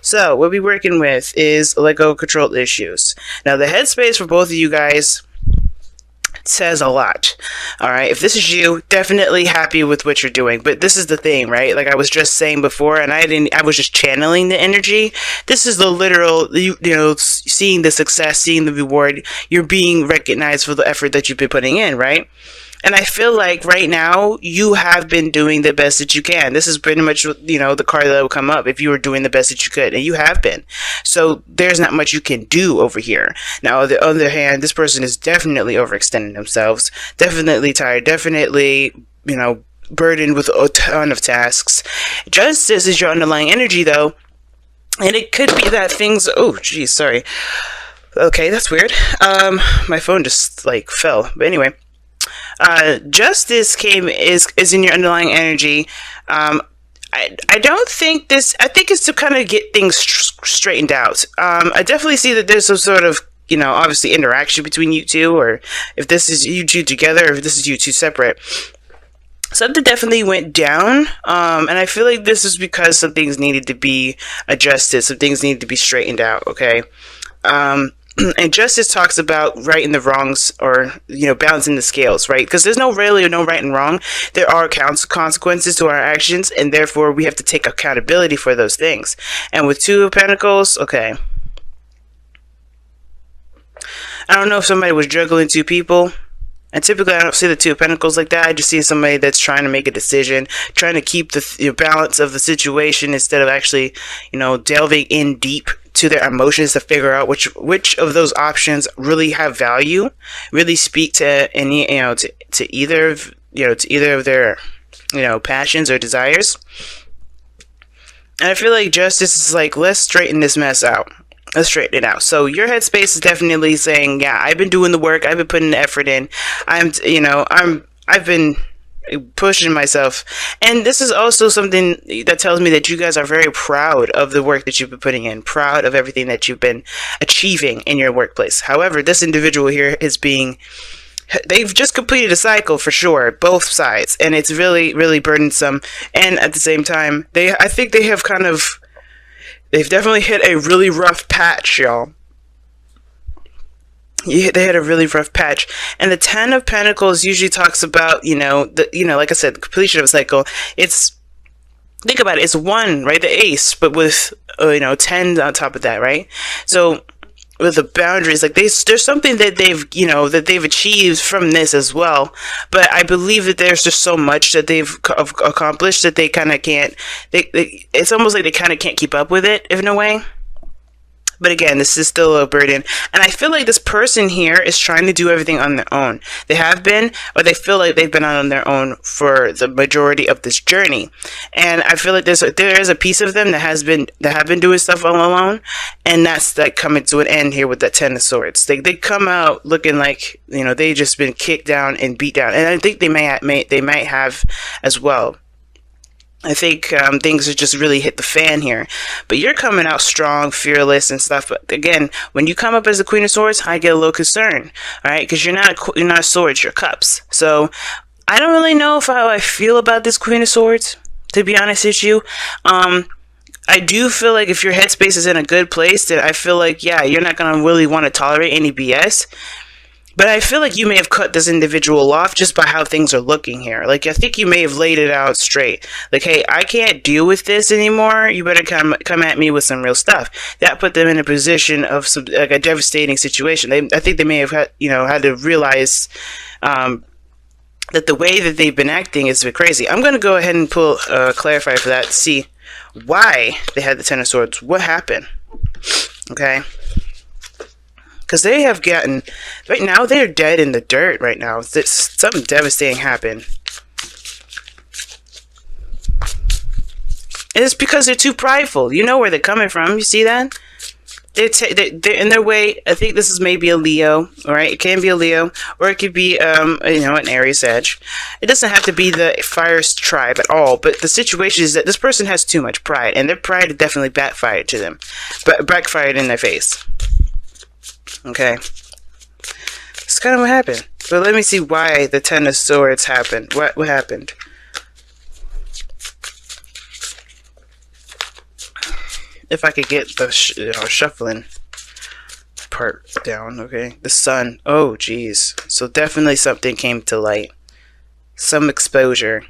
So what we're working with is let go control issues. Now the headspace for both of you guys says a lot. All right, if this is you, definitely happy with what you're doing. But this is the thing, right? Like I was just saying before, and I was just channeling the energy. This is the literal, seeing the success, seeing the reward. You're being recognized for the effort that you've been putting in, right? And I feel like right now you have been doing the best that you can. This is pretty much, the card that will come up if you were doing the best that you could, and you have been. So there's not much you can do over here. Now, on the other hand, this person is definitely overextending themselves, definitely tired, definitely, burdened with a ton of tasks. Justice is your underlying energy, though. And it could be that things, oh, geez, sorry. Okay, that's weird. My phone just, fell. But anyway. Justice is in your underlying energy. I don't think this. I think it's to kind of get things straightened out. I definitely see that there's some sort of obviously interaction between you two, or if this is you two together, or if this is you two separate. Something definitely went down, and I feel like this is because some things needed to be adjusted, some things needed to be straightened out. Okay. And justice talks about right and the wrongs, or balancing the scales, right? Because there's no right and wrong. There are consequences to our actions, and therefore we have to take accountability for those things. And with Two of Pentacles, okay, I don't know if somebody was juggling two people. And typically I don't see the Two of Pentacles like that. I just see somebody that's trying to make a decision, trying to keep the balance of the situation instead of actually, delving in deep to their emotions to figure out which of those options really have value, really speak to any, to either of their, passions or desires. And I feel like justice is like, let's straighten this mess out. Let's straighten it out. So your headspace is definitely saying, yeah, I've been doing the work. I've been putting the effort in. I've been pushing myself. And this is also something that tells me that you guys are very proud of the work that you've been putting in, proud of everything that you've been achieving in your workplace. However, this individual here they've just completed a cycle for sure, both sides. And it's really, really burdensome. And at the same time, I think they've definitely hit a really rough patch, y'all. They had a really rough patch. And the Ten of Pentacles usually talks about, like I said, the completion of a cycle. Think about it, it's one, right? The ace, but with, 10 on top of that, right? So with the boundaries, there's something that they've achieved from this as well. But I believe that there's just so much that they've accomplished that they kind of can't, it's almost like they kind of can't keep up with it in a way. But again, this is still a burden. And I feel like this person here is trying to do everything on their own. They have been, or they feel like they've been on their own for the majority of this journey. And I feel like there is a piece of them that have been doing stuff all alone. And that's coming to an end here with that Ten of Swords. They come out looking like, they just been kicked down and beat down. And I think they might have as well. I think things have just really hit the fan here. But you're coming out strong, fearless, and stuff. But again, when you come up as the Queen of Swords, I get a little concerned. All right, because you're not swords, you're cups. So I don't really know how I feel about this Queen of Swords, to be honest with you. I do feel like if your headspace is in a good place, then I feel like, yeah, you're not going to really want to tolerate any BS. But I feel like you may have cut this individual off just by how things are looking here. I think you may have laid it out straight. Hey, I can't deal with this anymore. You better come at me with some real stuff. That put them in a position of a devastating situation. I think they may have had to realize that the way that they've been acting is a bit crazy. I'm going to go ahead and pull clarify for that to see why they had the Ten of Swords. What happened? Okay. Because they have gotten, right now, they're dead in the dirt right now. Something devastating happened. And it's because they're too prideful. You know where they're coming from. You see that? They're in their way. I think this is maybe a Leo, all right? It can be a Leo, or it could be, an Aries edge. It doesn't have to be the fire tribe at all, but the situation is that this person has too much pride, and their pride definitely backfired to them, but backfired in their face. Okay, that's kind of what happened. But let me see why the Ten of Swords happened. What happened? If I could get the shuffling part down. Okay, the sun. Oh geez, so definitely something came to light, some exposure.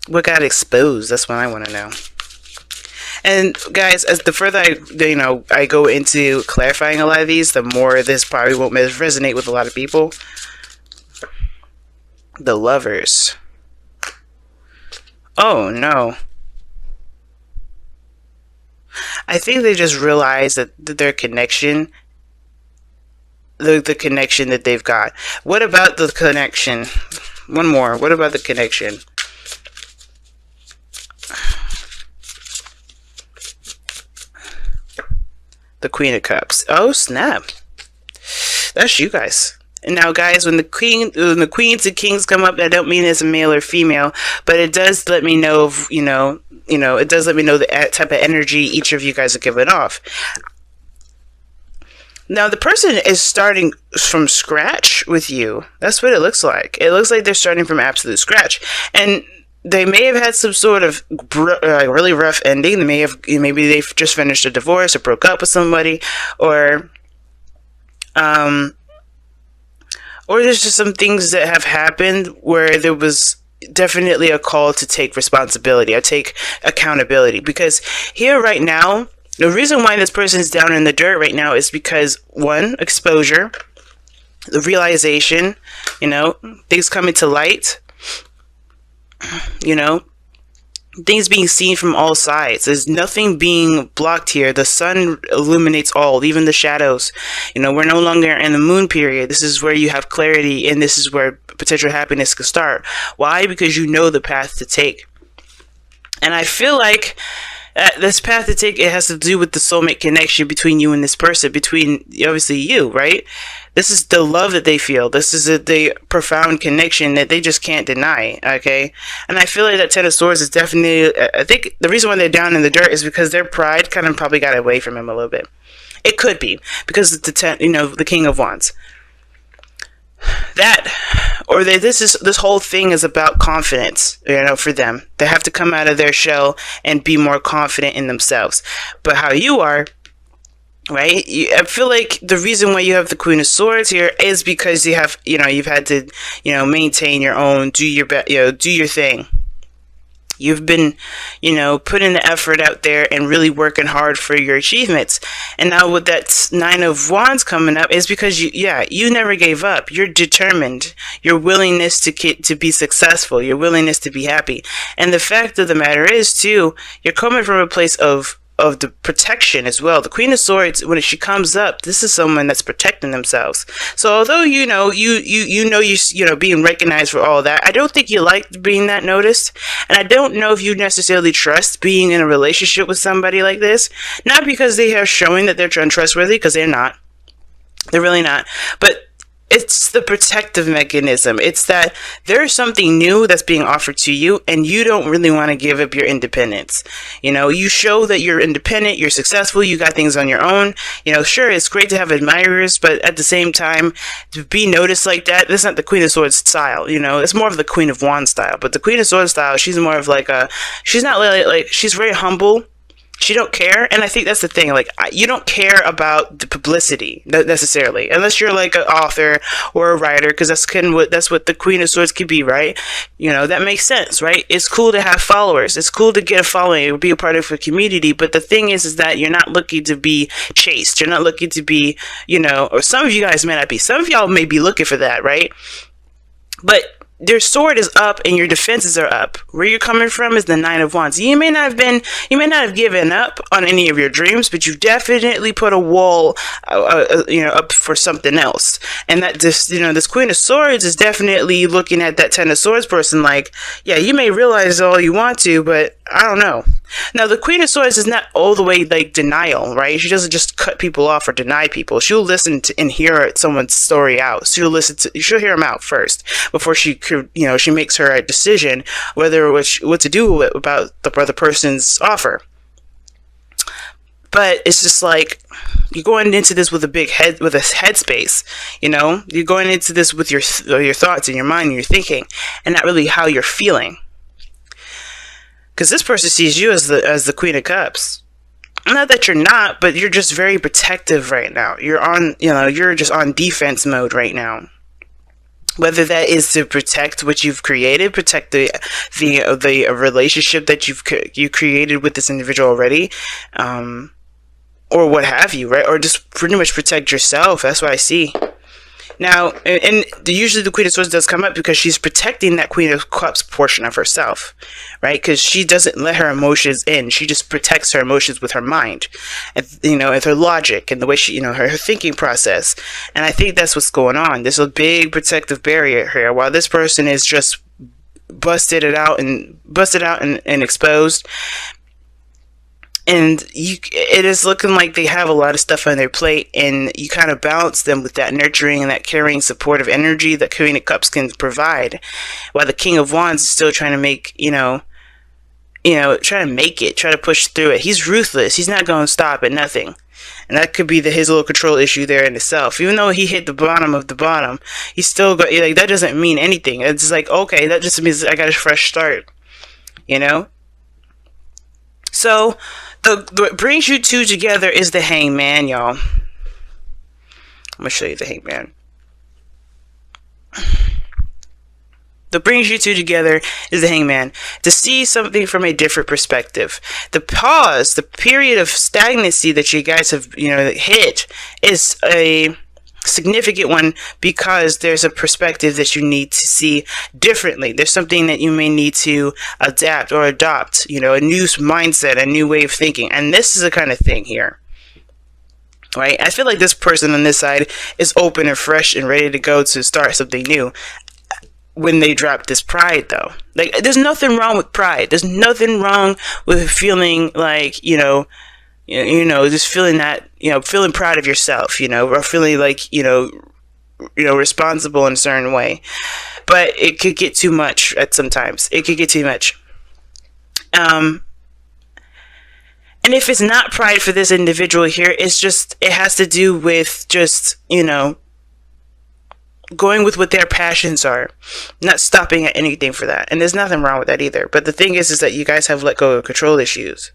What got exposed? That's what I want to know. And guys, as the further I go into clarifying a lot of these, the more this probably won't resonate with a lot of people. The Lovers. Oh no. I think they just realized that their connection, the connection that they've got. What about the connection? One more. What about the connection? The Queen of Cups. Oh snap! That's you guys. And now, guys, when the queens and kings come up, I don't mean as a male or female, but it does let me know of it does let me know the type of energy each of you guys are giving off. Now, the person is starting from scratch with you. That's what it looks like. It looks like they're starting from absolute scratch, and they may have had some sort of really rough ending. Maybe they've just finished a divorce or broke up with somebody, or there's just some things that have happened where there was definitely a call to take responsibility, or take accountability. Because here right now, the reason why this person is down in the dirt right now is because, one, exposure, the realization, things coming to light. Things being seen from all sides. There's nothing being blocked here. The sun illuminates all, even the shadows. We're no longer in the moon period. This is where you have clarity, and this is where potential happiness can start. Why? Because you know the path to take. And I feel like this path to take, it has to do with the soulmate connection between you and this person, between obviously you, right? This is the love that they feel. This is the profound connection that they just can't deny, okay? And I feel like that Ten of Swords is definitely, I think the reason why they're down in the dirt is because their pride kind of probably got away from him a little bit. It could be because it's the King of Wands. This whole thing is about confidence, for them. They have to come out of their shell and be more confident in themselves. But how you are, right? I feel like the reason why you have the Queen of Swords here is because you've had to, maintain your own, do your thing. You've been, putting the effort out there and really working hard for your achievements. And now with that Nine of Wands coming up is because you never gave up. You're determined. Your willingness to be successful. Your willingness to be happy. And the fact of the matter is, too, you're coming from a place of the protection as well. The Queen of Swords, when she comes up, this is someone that's protecting themselves. So although you're being recognized for all that, I don't think you like being that noticed, and I don't know if you necessarily trust being in a relationship with somebody like this. Not because they are showing that they're untrustworthy, because they're not. They're really not. But it's the protective mechanism. It's that there's something new that's being offered to you, and you don't really want to give up your independence. You show that you're independent, you're successful, you got things on your own. Sure, it's great to have admirers, but at the same time, to be noticed like that, that's not the Queen of Swords style. It's more of the Queen of Wands style. But the Queen of Swords style, she's more of she's not like she's very humble. She don't care, and I think that's the thing. You don't care about the publicity necessarily, unless you're like an author or a writer, because that's what the Queen of Swords could be, right? That makes sense, right? It's cool to have followers. It's cool to get a following or be a part of a community. But the thing is that you're not looking to be chased. You're not looking to be, or some of you guys may not be. Some of y'all may be looking for that, right? But your sword is up and your defenses are up. Where you're coming from is the Nine of Wands. You may not have given up on any of your dreams, but you definitely put a wall, up for something else. And that this Queen of Swords is definitely looking at that Ten of Swords person like, yeah, you may realize all you want to, but I don't know. Now, the Queen of Swords is not all the way denial, right? She doesn't just cut people off or deny people. She'll listen to and hear someone's story out. She'll hear them out first before she makes her decision what to do about the other person's offer. But it's just like you're going into this with a headspace. You're going into this with your thoughts and your mind and your thinking, and not really how you're feeling. Because this person sees you as the Queen of Cups. Not that you're not, but you're just very protective right now. You're just on defense mode right now. Whether that is to protect what you've created, protect the relationship that you created with this individual already, or what have you, right? Or just pretty much protect yourself. That's what I see. Now, and usually the Queen of Swords does come up because she's protecting that Queen of Cups portion of herself, right? Because she doesn't let her emotions in. She just protects her emotions with her mind, with her logic and the way she, her thinking process. And I think that's what's going on. There's a big protective barrier here. While this person is just busted out and exposed. And it is looking like they have a lot of stuff on their plate, and you kind of balance them with that nurturing and that caring, supportive energy that Queen of Cups can provide, while the King of Wands is still trying to make, trying to push through it. He's ruthless. He's not going to stop at nothing. And that could be his little control issue there in itself. Even though he hit the bottom of the bottom, he's still got, that doesn't mean anything. It's like, okay, that just means I got a fresh start, So, what brings you two together is the Hangman, y'all. I'm going to show you the Hangman. What brings you two together is the Hangman. To see something from a different perspective. The pause, the period of stagnancy that you guys have, hit is a significant one because there's a perspective that you need to see differently. There's something that you may need to adapt or adopt, a new mindset, a new way of thinking. And this is the kind of thing here, right? I feel like this person on this side is open and fresh and ready to go to start something new when they drop this pride, though. Like, there's nothing wrong with pride. There's nothing wrong with feeling like, just feeling that, feeling proud of yourself, or feeling like, responsible in a certain way. But it could get too much sometimes. It could get too much. And if it's not pride for this individual here, it has to do with just, going with what their passions are, not stopping at anything for that. And there's nothing wrong with that either. But the thing is that you guys have let go of control issues.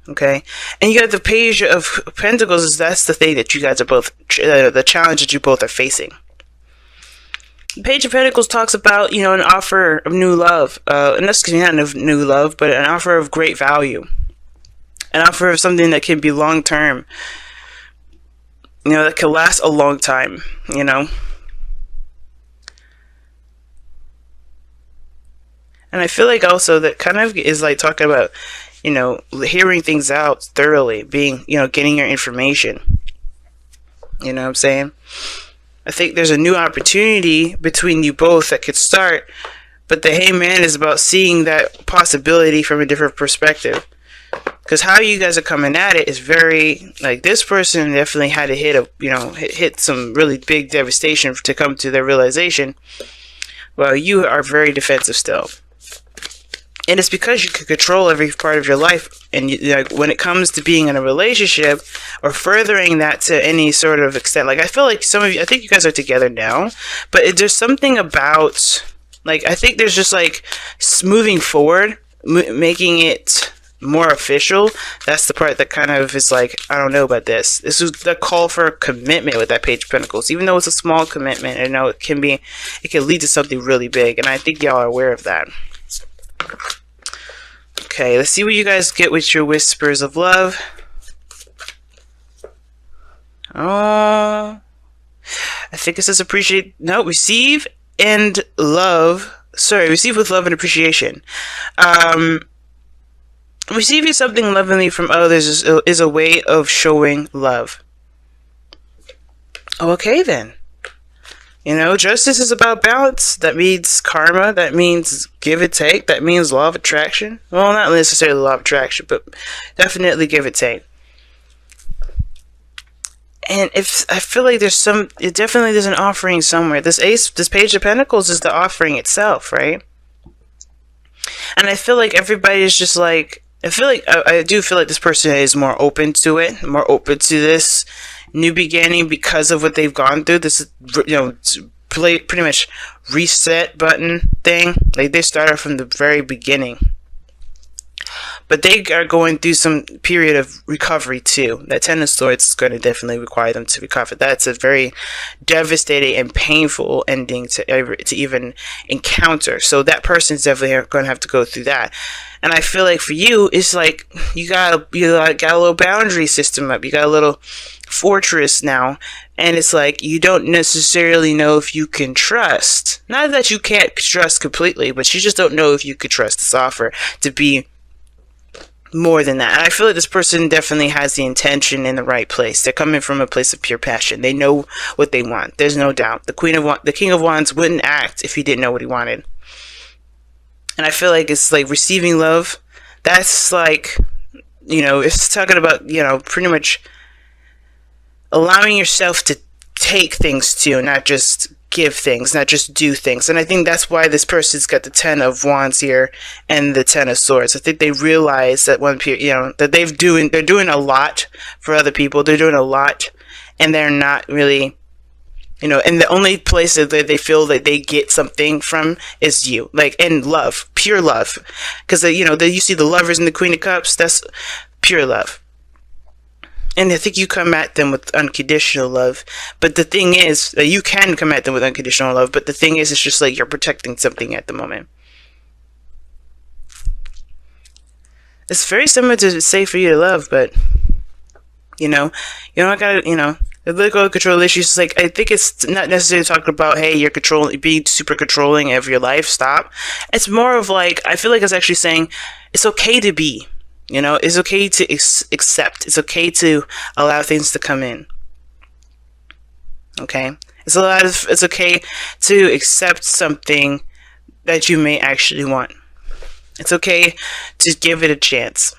Okay, and you got the Page of Pentacles. That's the thing that you guys are both, the challenge that you both are facing. The Page of Pentacles talks about, an offer of new love, and that's not of new love, but an offer of great value, an offer of something that can be long term, that can last a long time, And I feel like also that kind of is like talking about, hearing things out thoroughly, being, getting your information. You know what I'm saying? I think there's a new opportunity between you both that could start, but the Hangman is about seeing that possibility from a different perspective. Because how you guys are coming at it is very, like, this person definitely had to hit some really big devastation to come to their realization. Well, you are very defensive still. And it's because you can control every part of your life. And when it comes to being in a relationship or furthering that to any sort of extent, like, I feel like some of you, I think you guys are together now, but there's something about, like, I think there's just like moving forward, making it more official. That's the part that kind of is like, I don't know about this. This is the call for commitment with that Page of Pentacles. Even though it's a small commitment, it can lead to something really big. And I think y'all are aware of that. Okay, let's see what you guys get with your whispers of love. Oh, I think it says receive and love. Sorry, receive with love and appreciation. Receiving something lovingly from others is a way of showing love. Okay, then. Justice is about balance. That means karma. That means give and take. That means law of attraction. Well, not necessarily law of attraction, but definitely give and take. And I feel like there's an offering somewhere. This Page of Pentacles is the offering itself, right? And I feel like everybody is just like, I do feel like this person is more open to it, more open to this new beginning because of what they've gone through. This, pretty much reset button thing. Like they started from the very beginning. But they are going through some period of recovery too. That Ten of Swords is going to definitely require them to recover. That's a very devastating and painful ending to even encounter. So that person's definitely going to have to go through that. And I feel like for you, it's like you got a little boundary system up. You got a little fortress now. And it's like you don't necessarily know if you can trust. Not that you can't trust completely, but you just don't know if you could trust this offer to be more than that. And I feel like this person definitely has the intention in the right place. They're coming from a place of pure passion. They know what they want. There's no doubt. The King of Wands wouldn't act if he didn't know what he wanted. And I feel like it's like receiving love. That's like, it's talking about, pretty much allowing yourself to take things to, not just give things, not just do things. And I think that's why this person's got the Ten of Wands here and the Ten of Swords. I think they realize that that they're doing a lot for other people. They're doing a lot, and they're not really, and the only place that they feel that they get something from is you, like, and love, pure love. Because you see the Lovers and the Queen of Cups. That's pure love. And I think you come at them with unconditional love. But the thing is, that you can come at them with unconditional love. But the thing is, it's just like you're protecting something at the moment. It's very similar to say for you to love, but, you don't gotta, the political control issues, like, I think it's not necessarily talking about, hey, you're being super controlling of your life. Stop. It's more of like, I feel like it's actually saying it's okay to be. It's okay to accept. It's okay to allow things to come in. Okay? It's okay to accept something that you may actually want. It's okay to give it a chance.